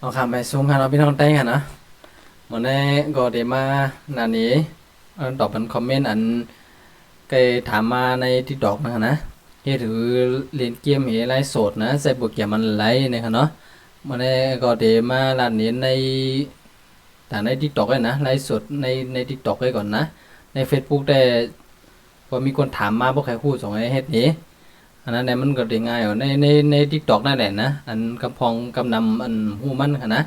เอาคำไปส่งกันเราพี่น้องได้กันนะเหมือนในก็เดมานานี้ตอบเป็นคอมเมนต์อันเคยถามมาในทิกตอกนะเฮ็ดถือเล่นเกมเฮไลฟ์สดนะใส่โปรแกรมมันไลฟ์นะครับเนาะเหมือนในก็เดมาร้านนี้ในแต่ในทิกตอกเลยนะไลฟ์สดในทิกตอกเลยก่อนนะใน Facebook ได้พอมีคนถามมาพวกใครพูดส่งให้เฮ็ดนี้อันนั้นเนี่ยมันก็ได้ง่ายอยู่ใน TikTok นั่นแหละนะอันกำพองกำนำอันหูมันค่ะนะ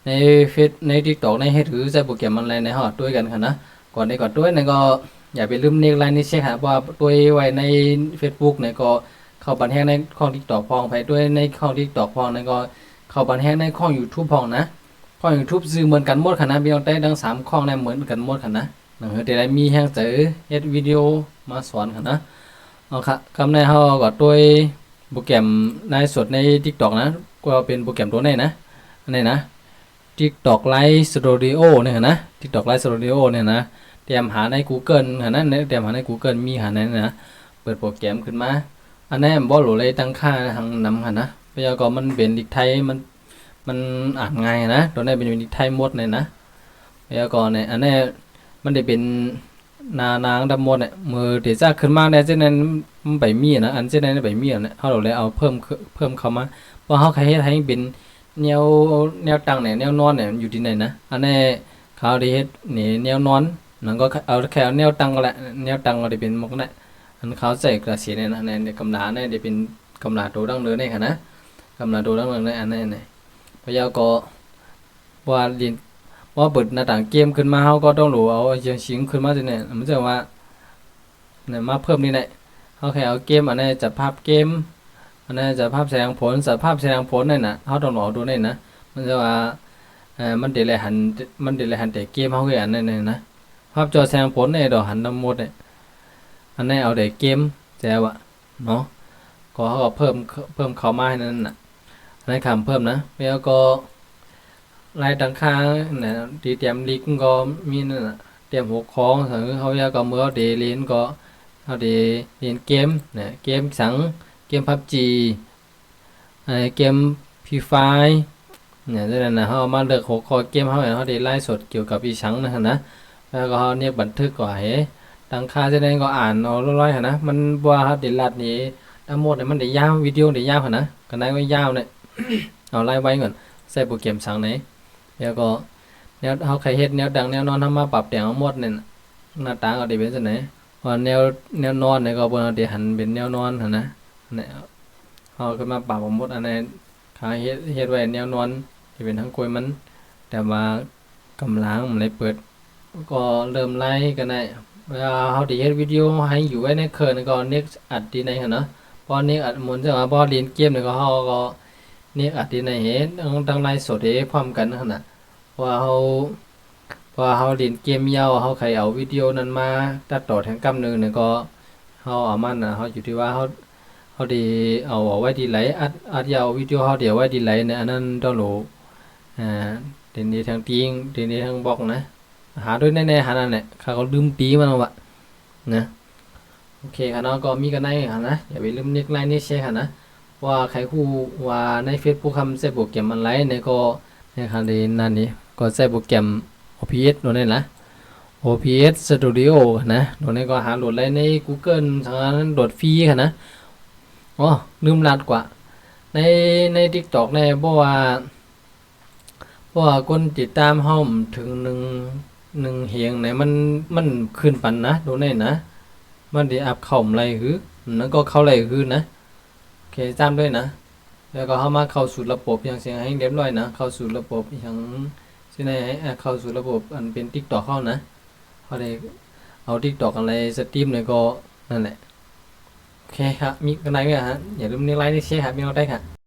ในเฟซใน TikTok ในให้ถือใช้โปรแกรมอะไรในฮอดด้วยกันค่ะนะก่อนด้วยเนี่ยก็อย่าไปลืมเน็กไลน์นี่เช็คหาว่าด้วยไว้ใน Facebook เนี่ยก็เข้าบันแฮกในข้อง TikTok พองไปด้วยในข้อง TikTok พองเนี่ยก็เข้าบันแฮกในข้อง YouTube พองนะข้อง YouTube ซื้อเหมือนกันหมดค่ะนะพี่น้องได้ทั้ง3ข้องเนี่ยเหมือนกันหมดค่ะนะเดี๋ยวได้มีแฮงเจอเฮ็ดวิดีโอมาสอนค่ะนะเอาค่ะคำในเฮาก็ด้วยโปรแกรมในสดใน TikTok นะก็เป็นโปรแกรมตัวไหนนะอันนี้นะ TikTok Live Studio เนี่ยนะ TikTok Live Studio เนี่ยนะเตรียมหาใน Google หั่นนะเตรียมหาใน Google มีหาในนะเปิดโปรแกรมขึ้นมาอันนี้บ่รู้เลยตั้งค่าทางนำหั่นนะพยากรณ์มันเป็นดิกไทยมันอ่านง่ายนะตัวนี้เป็นดิกไทยหมดเลยนะพยากรณ์เนี่ยอันนี้มันได้เป็นนางดำหมดเนี่ยมือเดี๋ยวจะขึ้นมาได้เช่นนั้นมันใบมีนะอันเช่นนั้นใบมีเนี่ยเฮาเลยเอาเพิ่มเข้ามาเพราะเฮาใครเฮ็ดให้เป็นแนวตั้งเนี่ยแนวนอนเนี่ยอยู่ที่ไหนนะอันนี้เขาได้เฮ็ดนี่แนวนอนนั่นก็เอาแค่แนวตั้งก็แหละแนวตั้งก็ได้เป็นหมกนะอันเขาใส่กระสีเนี่ยนะในกำลาเนี่ยได้เป็นกำลาตัวดังเดินเนี่ยค่ะนะกำลาตัวดังเดินเนี่ยอันนี้เนี่ยพยากรณ์ว่าเรียนว่าเปิดหน้าต่างเกมขึ้นมาเขาก็ต้องรู้เอาอย่างชิงขึ้นมาสิเนี่ยมันจะว่าเนี่ยมาเพิ่มนี่แหละเขาแค่เอาเกมอันนี้จัดภาพเกมอันนี้จัดภาพแสดงผลจัดภาพแสดงผลนี่นะเขาต้องรู้ดูนี่นะมันจะว่ามันเดี๋ยวหันแต่เกมเขาคืออันนั้นนะภาพจอแสดงผลเนี่ยดอกหันน้ำมดเนี่ยอันนี้เอาแต่เกมแจ๋วอะเนาะก็เขาก็เพิ่มเข้ามาให้นั่นน่ะอันนี้คำเพิ่มนะแล้วก็รายดังค้างเนี่ยที่เตรียมลิงก็มีนั่นน่ะเตรียมหัวข้อหรือเขาอยากก็เมื่อเดเรียนก็เขาเดเรียนเกมเนี่ยเกมสังเกม PUBG เกม Free Fire เนี่ยดังนั้นนะเขามาเลือกหัวข้อเกมเขาเนี่ยเขาได้ไล่สดเกี่ยวกับอีสังนะแล้วก็เขาเนี่ยบันทึกก่อนให้ดังค่าจะได้ก็อ่านเอาร้อยๆนะมันว่าเดี๋ยวลัดนี้ทั้งหมดเนี่ยมันได้ยาววิดีโอได้ยาวนะกันได้ก็ยาวเนี่ย เอาไล่ไว้ก่อนใส่โปรแกรมสังไหนแล้วก็แนวเขาใครเฮ็ดแนวดังแนวนอนทำมาปรับแต่งทั้งหมดเนี่ยหน้าตาก็ได้เป็นจังไหนพอแนวนอนเนี่ยก็บ่ได้หันเป็นแนวนอนหั่นนะเนี่ยเขาขึ้นมาปรับทั้งหมดอันนี้เขาเฮ็ดไว้แนวนอนที่เป็นทั้งกลวยมันแต่ว่ากำลังมันเลยเปิดก็เริ่มไล่กันได้เวลาเขาได้เฮ็ดวิดีโอให้อยู่ไว้ในเครื่องก็เน็กอัดที่ไหนหั่นนะพอเน็กอัดมันจะว่าพอเล่นเกมเนี่ยก็เฮาก็เน็กอัดที่ไหนเฮ็ดตั้งไลฟ์สดเฮ็ดพร้อมกันหั่นน่ะว่าเขาเล่นเกมยาวเขาใครเอาวิดีโอนั้นมาตัดต่อแทงกำนึงเนี่ยก็เขาเอามันนะเขาอยู่ที่ว่าเขาดีเอาไว้ดีไหลอัดยาววิดีโอเขาเดี๋ยวไว้ดีไหลเนี่ยอันนั้นต้องรู้เดี๋ยวนี้ทางตีงเดี๋ยวนี้ทางบอกนะหาด้วยแน่ๆหานั่นแหละเขาลืมปีมันเอาวะนะโอเคค่ะเนาะก็มีกันได้ค่ะนะอย่าไปลืมเน็กไลน์นี่แชร์ค่ะนะว่าใครคู่ว่าใน Facebook คำใช้โปรแกรมอะไรเนี่ยก็ในครั้งนี้นั่นนี่ก็ใช้โปรแกรม OBS โน่นนี่นะ OBS Studio นะโน่นนี่ก็หาโหลดไว้ใน Google ทางนั้นโหลดฟรีค่ะนะอ๋อลืมลัดกว่าใน TikTok เนี่ยเพราะว่าคนติดตามเฮาถึงหนึ่งเฮียงไหนมันขึ้นปันนะโดนได้นะมันได้อัพเข้าอะไรคือนั่นก็เข้าอะไรคือนะโอเคจำด้วยนะแล้วก็เข้ามาเข้าสู่ระบบอย่างเสียงให้เรียบร้อยนะเข้าสู่ระบบอย่างที่ไหนให้เข้าสู่ระบบอันเป็น TikTok เข้านะเขาได้เอา TikTok อะไรสตรีมเนี่ยก็นั่นแหละโอเคครับมีกันไหนไหมฮะอย่าลืมนี่ไลค์นี่แชร์ครับมีเราได้ค่ะ